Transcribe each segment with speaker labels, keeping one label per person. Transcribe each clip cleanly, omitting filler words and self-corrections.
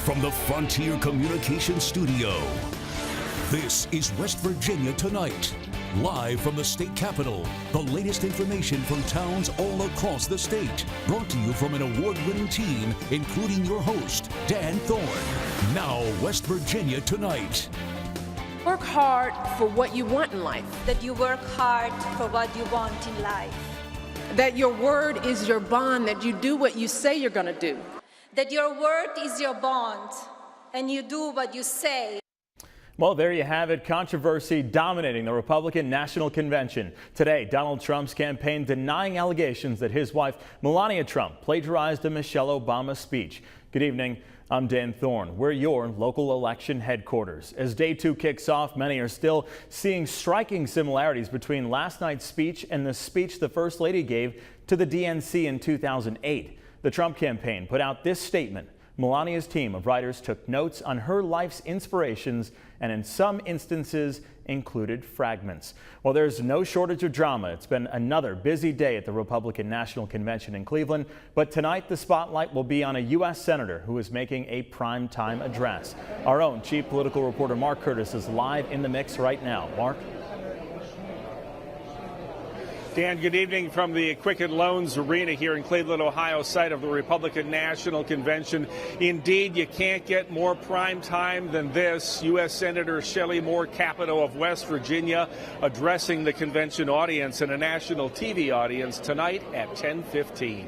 Speaker 1: from the Frontier Communications Studio. This is West Virginia Tonight. Live from the state capitol, the latest information from towns all across the state. Brought to you from an award-winning team, including your host, Dan Thorne. Now, West Virginia Tonight.
Speaker 2: Work hard for what you want in life.
Speaker 3: That you work hard for what you want in life.
Speaker 2: That your word is your bond, that you do what you say you're going to do.
Speaker 3: That your word is your bond, and you do what you say.
Speaker 4: Well, there you have it. Controversy dominating the Republican National Convention. Today, Donald Trump's campaign denying allegations that his wife, Melania Trump, plagiarized a Michelle Obama speech. Good evening. I'm Dan Thorne. We're your local election headquarters. As day 2 kicks off, many are still seeing striking similarities between last night's speech and the speech the First Lady gave to the DNC in 2008. The Trump campaign put out this statement. Melania's team of writers took notes on her life's inspirations and in some instances included fragments. Well, there's no shortage of drama. It's been another busy day at the Republican National Convention in Cleveland, but tonight the spotlight will be on a U.S. Senator who is making a primetime address. Our own chief political reporter Mark Curtis is live in the mix right now. Mark?
Speaker 5: Dan, good evening from the Quicken Loans Arena here in Cleveland, Ohio, site of the Republican National Convention. Indeed, you can't get more prime time than this. U.S. Senator Shelley Moore Capito of West Virginia addressing the convention audience and a national TV audience tonight at 10:15.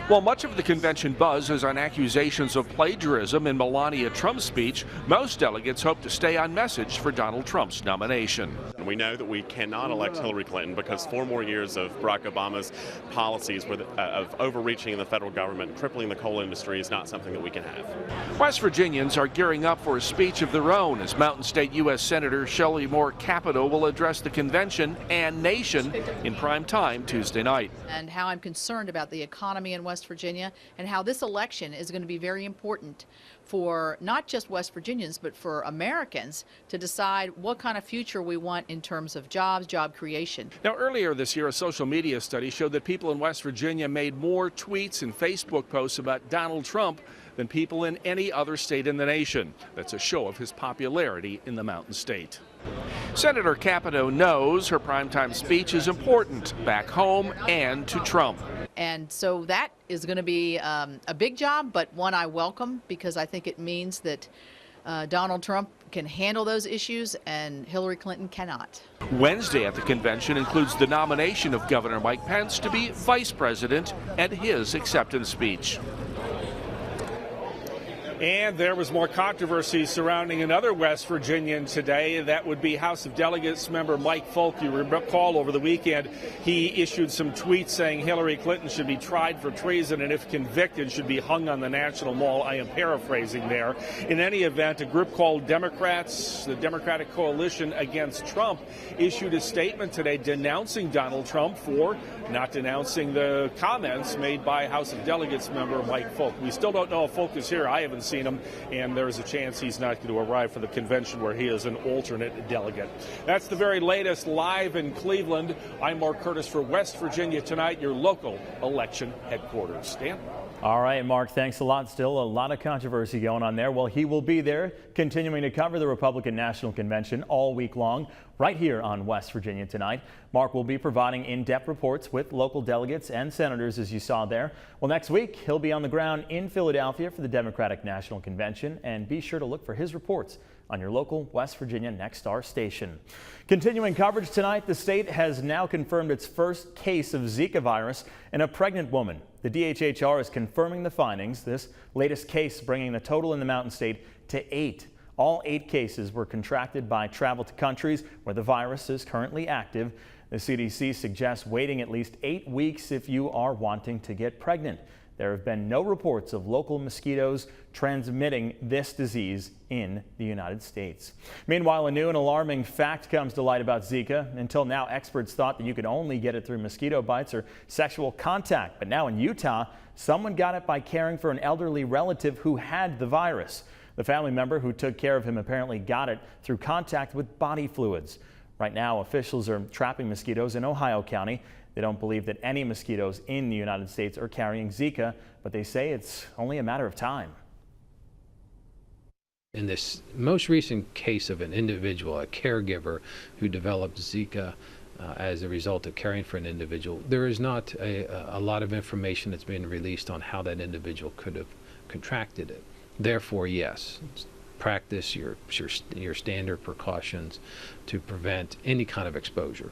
Speaker 5: While much of the convention buzz is on accusations of plagiarism in Melania Trump's speech, most delegates hope to stay on message for Donald Trump's nomination.
Speaker 6: We know that we cannot elect Hillary Clinton because 4 more years of Barack Obama's policies of overreaching in the federal government, crippling the coal industry is not something that we can have.
Speaker 5: West Virginians are gearing up for a speech of their own as Mountain State U.S. Senator Shelley Moore Capito will address the convention and nation in prime time Tuesday night.
Speaker 7: And how I'm concerned about the economy in West Virginia and how this election is going to be very important for not just West Virginians but for Americans to decide what kind of future we want in terms of jobs, job creation.
Speaker 5: Now, earlier this year, a social media study showed that people in West Virginia made more tweets and Facebook posts about Donald Trump than people in any other state in the nation. That's a show of his popularity in the Mountain State. Senator Capito knows her primetime speech is important back home and to Trump.
Speaker 7: And so that is going to be a big job, but one I welcome because I think it means that Donald Trump can handle those issues and Hillary Clinton cannot.
Speaker 5: Wednesday at the convention includes the nomination of Governor Mike Pence to be vice president and his acceptance speech. And there was more controversy surrounding another West Virginian today. That would be House of Delegates member Mike Folk. You recall over the weekend he issued some tweets saying Hillary Clinton should be tried for treason and if convicted should be hung on the National Mall. I am paraphrasing there. In any event, a group called Democrats, the Democratic Coalition Against Trump, issued a statement today denouncing Donald Trump for not denouncing the comments made by House of Delegates member Mike Folk. We still don't know if Folk is here. I haven't seen him, and there's a chance he's not going to arrive for the convention where he is an alternate delegate. That's the very latest live in Cleveland. I'm Mark Curtis for West Virginia Tonight, your local election headquarters. Dan?
Speaker 4: All right, Mark, thanks a lot. Still a lot of controversy going on there. Well, he will be there continuing to cover the Republican National Convention all week long right here on West Virginia Tonight. Mark will be providing in-depth reports with local delegates and senators, as you saw there. Well, next week, he'll be on the ground in Philadelphia for the Democratic National Convention, and be sure to look for his reports on your local West Virginia Next Star station. Continuing coverage tonight, the state has now confirmed its first case of Zika virus in a pregnant woman. The DHHR is confirming the findings, this latest case bringing the total in the Mountain State to 8. All 8 cases were contracted by travel to countries where the virus is currently active. The CDC suggests waiting at least 8 weeks if you are wanting to get pregnant. There have been no reports of local mosquitoes transmitting this disease in the United States. Meanwhile, a new and alarming fact comes to light about Zika. Until now, experts thought that you could only get it through mosquito bites or sexual contact. But now in Utah, someone got it by caring for an elderly relative who had the virus. The family member who took care of him apparently got it through contact with body fluids. Right now, officials are trapping mosquitoes in Ohio County. They don't believe that any mosquitoes in the United States are carrying Zika, but they say it's only a matter of time.
Speaker 8: In this most recent case of an individual, a caregiver who developed Zika as a result of caring for an individual, there is not a lot of information that's been released on how that individual could have contracted it. Therefore, yes, practice your standard precautions to prevent any kind of exposure.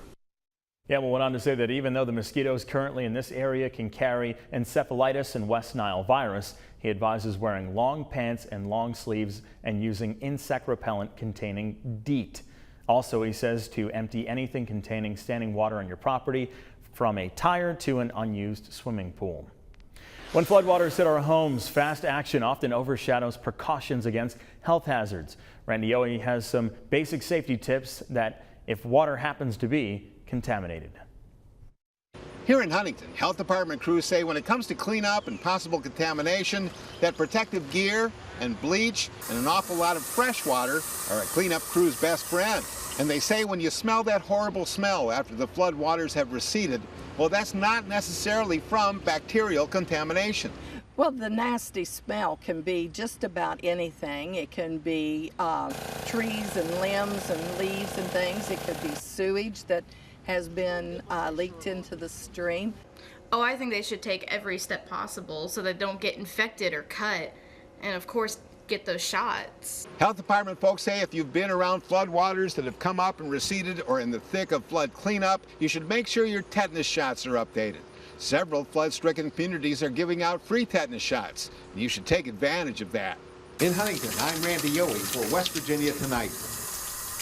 Speaker 4: Yeah, well, went on to say that even though the mosquitoes currently in this area can carry encephalitis and West Nile virus, he advises wearing long pants and long sleeves and using insect repellent containing DEET. Also, he says to empty anything containing standing water on your property, from a tire to an unused swimming pool. When floodwaters hit our homes, fast action often overshadows precautions against health hazards. Randy Yohe has some basic safety tips that if water happens to be contaminated.
Speaker 9: Here in Huntington, health department crews say when it comes to cleanup and possible contamination, that protective gear and bleach and an awful lot of fresh water are a cleanup crew's best friend. And they say when you smell that horrible smell after the flood waters have receded, well, that's not necessarily from bacterial contamination.
Speaker 10: Well, the nasty smell can be just about anything. It can be trees and limbs and leaves and things. It could be sewage that has been leaked into the stream.
Speaker 11: Oh, I think they should take every step possible so they don't get infected or cut, and of course get those shots.
Speaker 9: Health department folks say if you've been around flood waters that have come up and receded or in the thick of flood cleanup, you should make sure your tetanus shots are updated. Several flood-stricken communities are giving out free tetanus shots. You should take advantage of that. In Huntington, I'm Randy Yohe for West Virginia Tonight.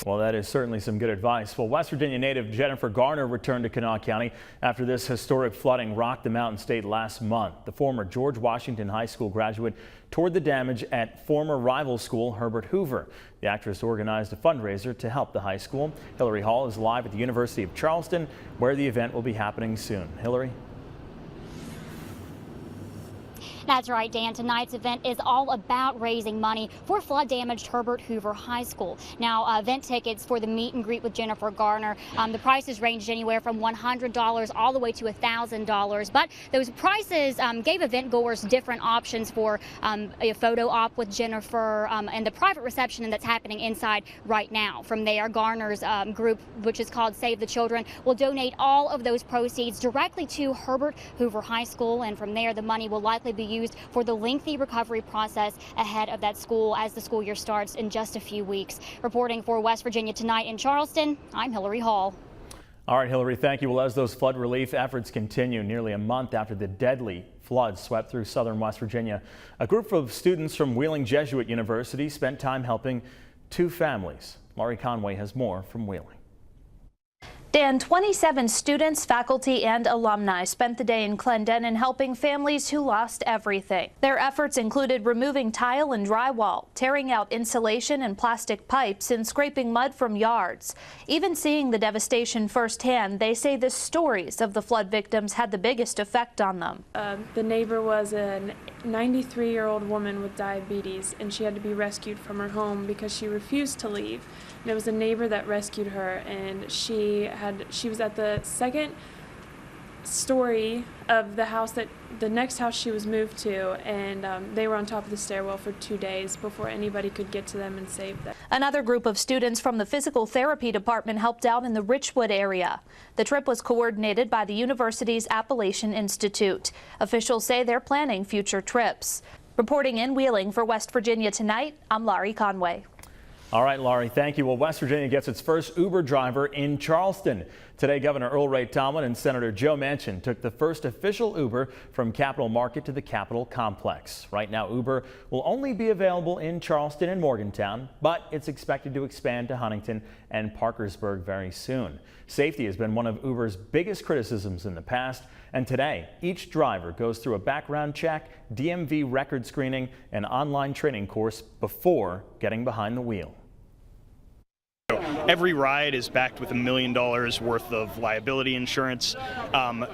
Speaker 4: Well, that is certainly some good advice. Well, West Virginia native Jennifer Garner returned to Kanawha County after this historic flooding rocked the Mountain State last month. The former George Washington High School graduate toured the damage at former rival school Herbert Hoover. The actress organized a fundraiser to help the high school. Hillary Hall is live at the University of Charleston, where the event will be happening soon. Hillary?
Speaker 12: That's right, Dan. Tonight's event is all about raising money for flood-damaged Herbert Hoover High School. Now, event tickets for the meet and greet with Jennifer Garner, the prices ranged anywhere from $100 all the way to $1,000. But those prices gave event goers different options for a photo op with Jennifer and the private reception that's happening inside right now. From there, Garner's group, which is called Save the Children, will donate all of those proceeds directly to Herbert Hoover High School. And from there, the money will likely be used for the lengthy recovery process ahead of that school as the school year starts in just a few weeks. Reporting for West Virginia Tonight in Charleston, I'm Hillary Hall.
Speaker 4: All right, Hillary, thank you. Well, as those flood relief efforts continue nearly a month after the deadly flood swept through southern West Virginia, a group of students from Wheeling Jesuit University spent time helping two families. Laurie Conway has more from Wheeling.
Speaker 13: Dan, 27 students, faculty, and alumni spent the day in Clendenin helping families who lost everything. Their efforts included removing tile and drywall, tearing out insulation and plastic pipes, and scraping mud from yards. Even seeing the devastation firsthand, they say the stories of the flood victims had the biggest effect on them.
Speaker 14: The neighbor was a 93-year-old woman with diabetes, and she had to be rescued from her home because she refused to leave. And it was a neighbor that rescued her, and she was at the second story of the house the next house she was moved to, and they were on top of the stairwell for 2 days before anybody could get to them and save them.
Speaker 13: Another group of students from the physical therapy department helped out in the Richwood area. The trip was coordinated by the university's Appalachian Institute. Officials say they're planning future trips. Reporting in Wheeling for West Virginia Tonight, I'm Laurie Conway.
Speaker 4: All right, Laurie, thank you. Well, West Virginia gets its first Uber driver in Charleston. Today, Governor Earl Ray Tomblin and Senator Joe Manchin took the first official Uber from Capitol Market to the Capitol Complex. Right now, Uber will only be available in Charleston and Morgantown, but it's expected to expand to Huntington and Parkersburg very soon. Safety has been one of Uber's biggest criticisms in the past, and today, each driver goes through a background check, DMV record screening, and online training course before getting behind the wheel.
Speaker 15: Every ride is backed with $1 million worth of liability insurance.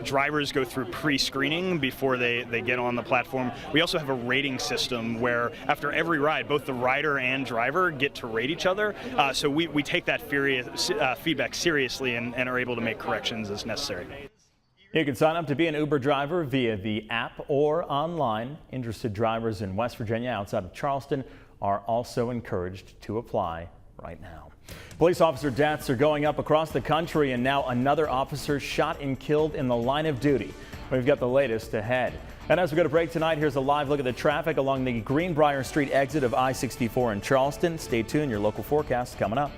Speaker 15: Drivers go through pre-screening before they get on the platform. We also have a rating system where after every ride, both the rider and driver get to rate each other. So we take that feedback seriously and are able to make corrections as necessary.
Speaker 4: You can sign up to be an Uber driver via the app or online. Interested drivers in West Virginia outside of Charleston are also encouraged to apply right now. Police officer deaths are going up across the country, and now another officer shot and killed in the line of duty. We've got the latest ahead. And as we go to break tonight, here's a live look at the traffic along the Greenbrier Street exit of I-64 in Charleston. Stay tuned. Your local forecast coming up.